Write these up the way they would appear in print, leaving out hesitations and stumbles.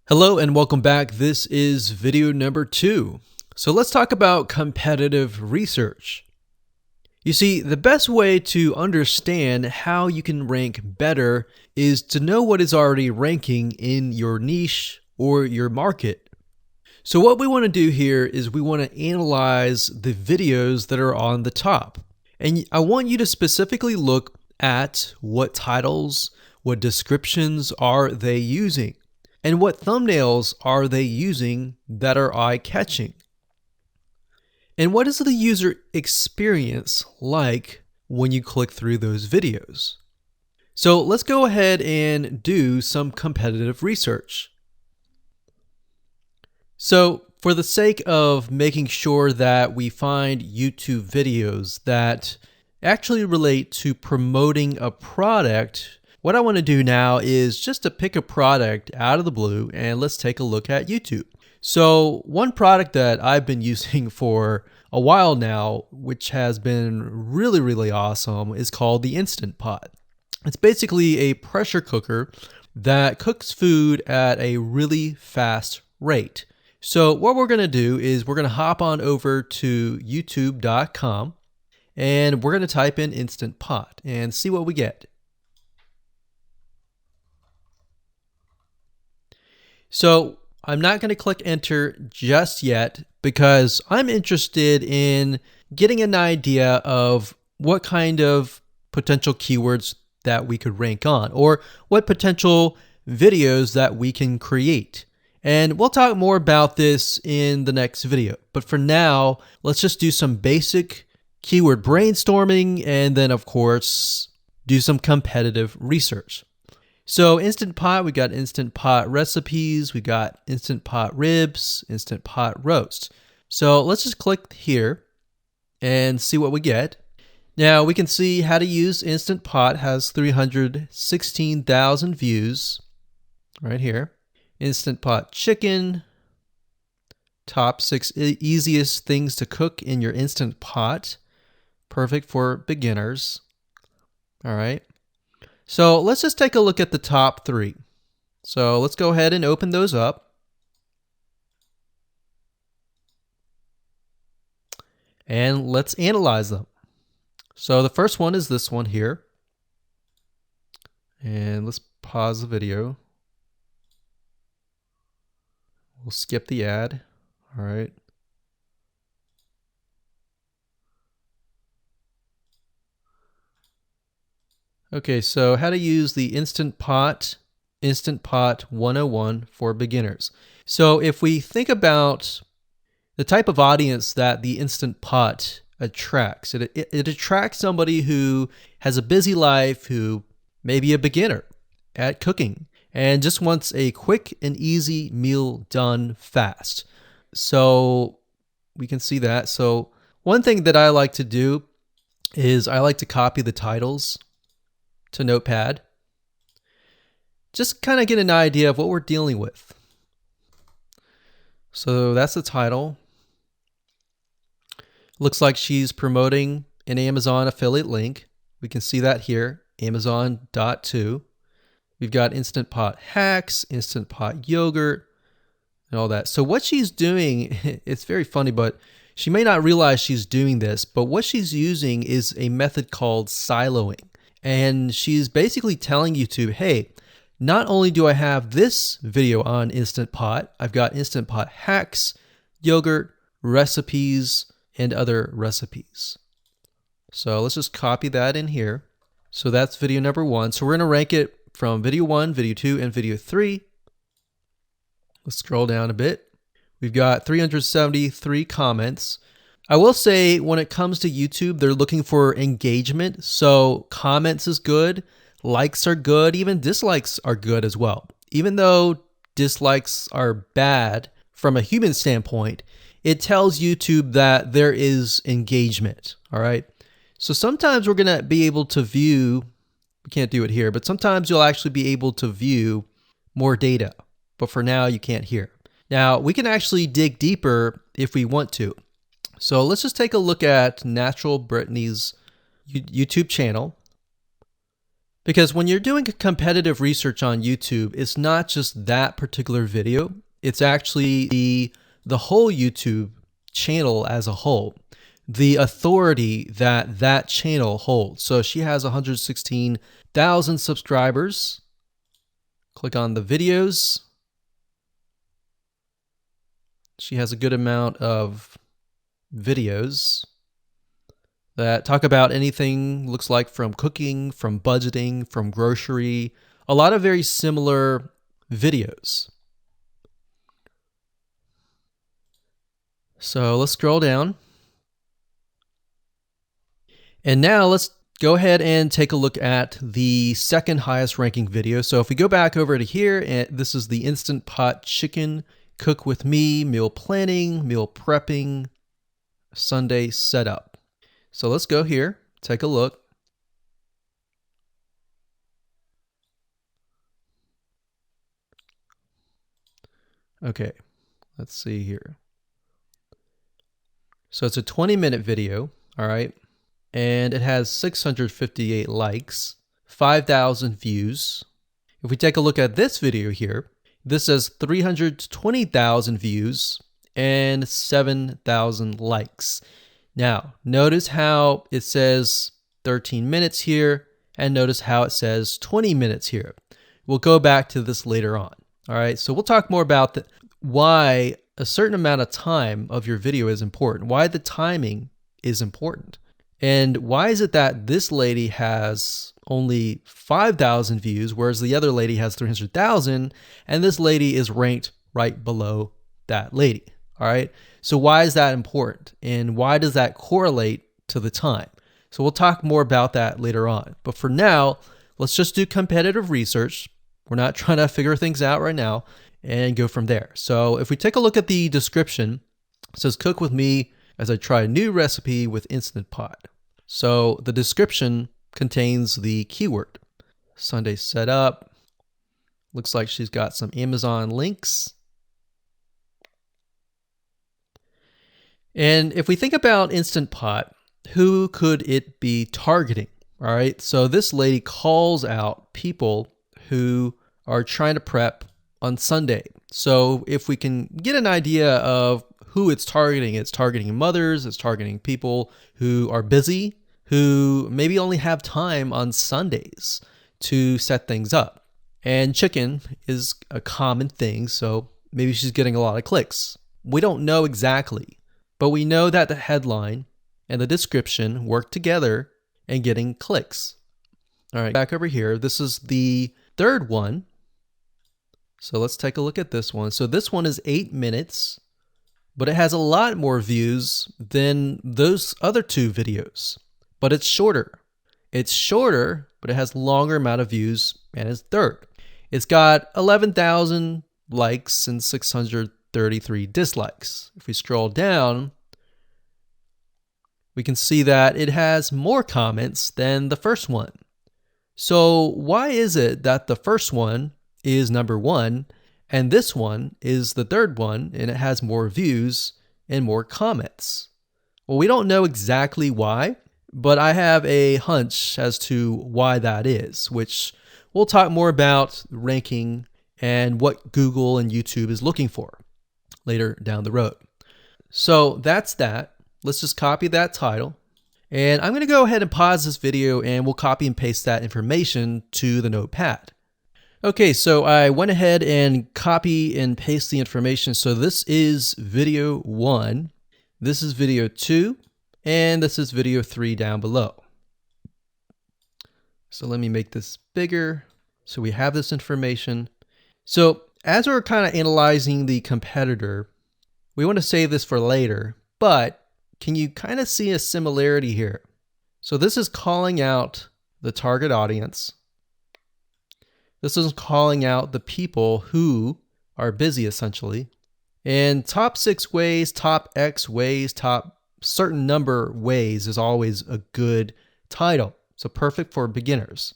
Hello and welcome back. This is video number 2. So let's talk about competitive research. You see, the best way to understand how you can rank better is to know what is already ranking in your niche or your market. So what we want to do here is we want to analyze the videos that are on the top. And I want you to specifically look at what titles, what descriptions are they using, and what thumbnails are they using that are eye-catching. And what is the user experience like when you click through those videos? So let's go ahead and do some competitive research. So for the sake of making sure that we find YouTube videos that actually relate to promoting a product, what I want to do now is just to pick a product out of the blue and let's take a look at YouTube. So one product that I've been using for a while now, which has been really awesome, is called the Instant Pot. It's basically a pressure cooker that cooks food at a really fast rate. So what we're going to do is we're going to hop on over to youtube.com and we're going to type in Instant Pot and see what we get. So I'm not going to click enter just yet because I'm interested in getting an idea of what kind of potential keywords that we could rank on or what potential videos that we can create. And we'll talk more about this in the next video. But for now, let's just do some basic keyword brainstorming and then of course do some competitive research. So Instant Pot, we got Instant Pot recipes, we got Instant Pot ribs, Instant Pot roast. So let's just click here and see what we get. Now we can see how to use Instant Pot has 316,000 views right here. Instant Pot chicken, top 6 easiest things to cook in your Instant Pot. Perfect for beginners. All right. So let's just take a look at the top 3. So let's go ahead and open those up. And let's analyze them. So the first one is this one here. And let's pause the video. We'll skip the ad. All right. Okay, so how to use the Instant Pot 101 for beginners. So if we think about the type of audience that the Instant Pot attracts, it attracts somebody who has a busy life, who may be a beginner at cooking and just wants a quick and easy meal done fast. So we can see that. So one thing that I like to do is I like to copy the titles to Notepad. Just kind of get an idea of what we're dealing with. So that's the title. Looks like she's promoting an Amazon affiliate link. We can see that here, Amazon.to. We've got Instant Pot hacks, Instant Pot yogurt, and all that. So what she's doing, it's very funny, but she may not realize she's doing this, but what she's using is a method called siloing. And she's basically telling YouTube, hey, not only do I have this video on Instant Pot, I've got Instant Pot hacks, yogurt, recipes, and other recipes. So let's just copy that in here. So that's video number 1. So we're going to rank it from video 1, video 2, and video 3. Let's scroll down a bit. We've got 373 comments. I will say when it comes to YouTube, they're looking for engagement. So comments is good, likes are good, even dislikes are good as well. Even though dislikes are bad from a human standpoint, it tells YouTube that there is engagement. All right. So sometimes we're going to be able to view, we can't do it here, but sometimes you'll actually be able to view more data. But for now, you can't hear. Now, we can actually dig deeper if we want to. So let's just take a look at Natural Brittany's YouTube channel. Because when you're doing competitive research on YouTube, it's not just that particular video, it's actually the whole YouTube channel as a whole, the authority that that channel holds. So she has 116,000 subscribers. Click on the videos. She has a good amount of videos that talk about anything, looks like from cooking, from budgeting, from grocery, a lot of very similar videos. So let's scroll down. And now let's go ahead and take a look at the second highest ranking video. So if we go back over to here, and this is the Instant Pot Chicken Cook With Me, meal planning, meal prepping, Sunday setup. So let's go here, take a look. Okay, let's see here. So it's a 20-minute video, all right? And it has 658 likes, 5,000 views. If we take a look at this video here, this has 320,000 views and 7,000 likes. Now, notice how it says 13 minutes here, and notice how it says 20 minutes here. We'll go back to this later on. All right, so we'll talk more about why a certain amount of time of your video is important, why the timing is important. And why is it that this lady has only 5,000 views, whereas the other lady has 300,000, and this lady is ranked right below that lady? All right. So why is that important? And why does that correlate to the time? So we'll talk more about that later on. But for now, let's just do competitive research. We're not trying to figure things out right now and go from there. So if we take a look at the description, it says cook with me as I try a new recipe with Instant Pot. So the description contains the keyword Sunday setup. Looks like she's got some Amazon links. And if we think about Instant Pot, who could it be targeting? All right, so this lady calls out people who are trying to prep on Sunday. So if we can get an idea of who it's targeting mothers, it's targeting people who are busy, who maybe only have time on Sundays to set things up. And chicken is a common thing, so maybe she's getting a lot of clicks. We don't know exactly. But we know that the headline and the description work together in getting clicks. All right, back over here. This is the third one. So let's take a look at this one. So this one is 8 minutes, but it has a lot more views than those other two videos. But it's shorter. It's shorter, but it has longer amount of views and it's third. It's got 11,000 likes and 633 dislikes. If we scroll down, we can see that it has more comments than the first one. So why is it that the first one is number one and this one is the third one and it has more views and more comments? Well, we don't know exactly why, but I have a hunch as to why that is, which we'll talk more about ranking and what Google and YouTube is looking for later down the road. So that's that. Let's just copy that title. And I'm going to go ahead and pause this video and we'll copy and paste that information to the notepad. Okay, so I went ahead and copy and paste the information. So this is video 1, this is video 2, and this is video 3 down below. So let me make this bigger so we have this information. So as we're kind of analyzing the competitor, we want to save this for later, but can you kind of see a similarity here? So this is calling out the target audience. This is calling out the people who are busy essentially. And top 6 ways, top X ways, top certain number ways is always a good title. So perfect for beginners.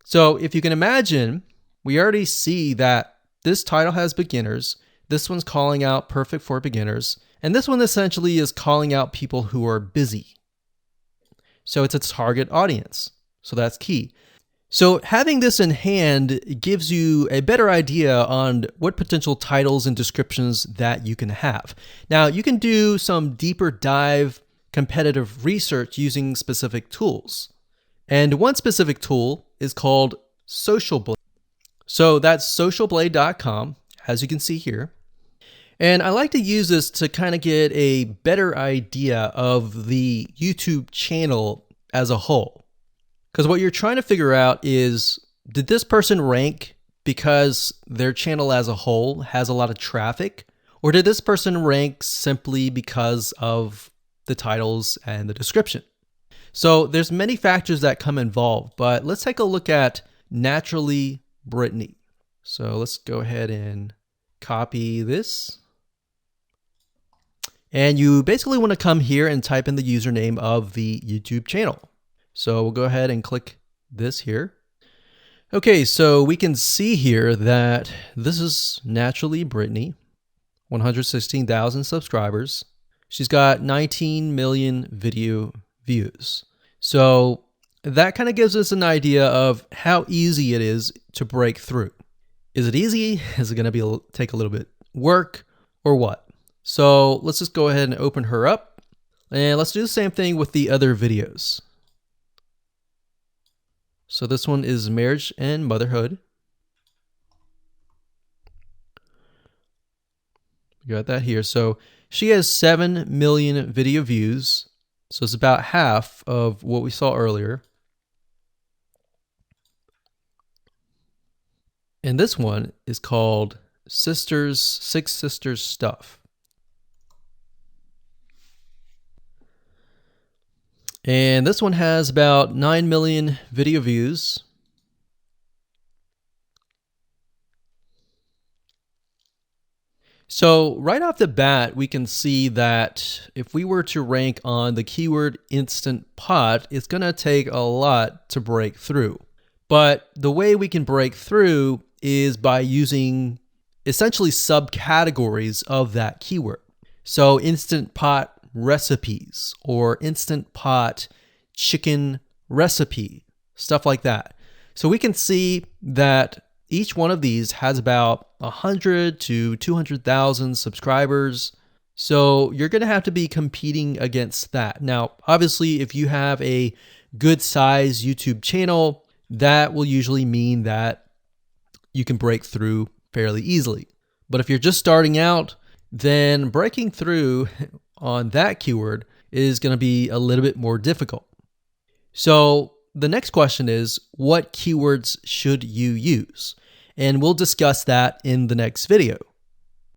So if you can imagine, we already see that this title has beginners. This one's calling out perfect for beginners. And this one essentially is calling out people who are busy. So it's a target audience. So that's key. So having this in hand gives you a better idea on what potential titles and descriptions that you can have. Now, you can do some deeper dive competitive research using specific tools. And one specific tool is called SocialBlade. So that's socialblade.com, as you can see here. And I like to use this to kind of get a better idea of the YouTube channel as a whole. Because what you're trying to figure out is, did this person rank because their channel as a whole has a lot of traffic? Or did this person rank simply because of the titles and the description? So there's many factors that come involved, but let's take a look at Naturally Brittany. So let's go ahead and copy this. And you basically want to come here and type in the username of the YouTube channel. So we'll go ahead and click this here. Okay, so we can see here that this is Naturally Brittany, 116,000 subscribers. She's got 19 million video views. So that kind of gives us an idea of how easy it is to break through. Is it easy? Is it going to take a little bit work or what? So let's just go ahead and open her up, and let's do the same thing with the other videos. So this one is marriage and motherhood. We got that here. So she has 7 million video views. So it's about half of what we saw earlier. And this one is called Six Sisters Stuff. And this one has about 9 million video views. So right off the bat, we can see that if we were to rank on the keyword Instant Pot, it's going to take a lot to break through. But the way we can break through is by using essentially subcategories of that keyword. So Instant Pot recipes or Instant Pot chicken recipe, stuff like that. So we can see that each one of these has about 100 to 200,000 subscribers. So you're going to have to be competing against that. Now, obviously, if you have a good size YouTube channel, that will usually mean that you can break through fairly easily. But if you're just starting out, then breaking through on that keyword is going to be a little bit more difficult. So the next question is, what keywords should you use? And we'll discuss that in the next video.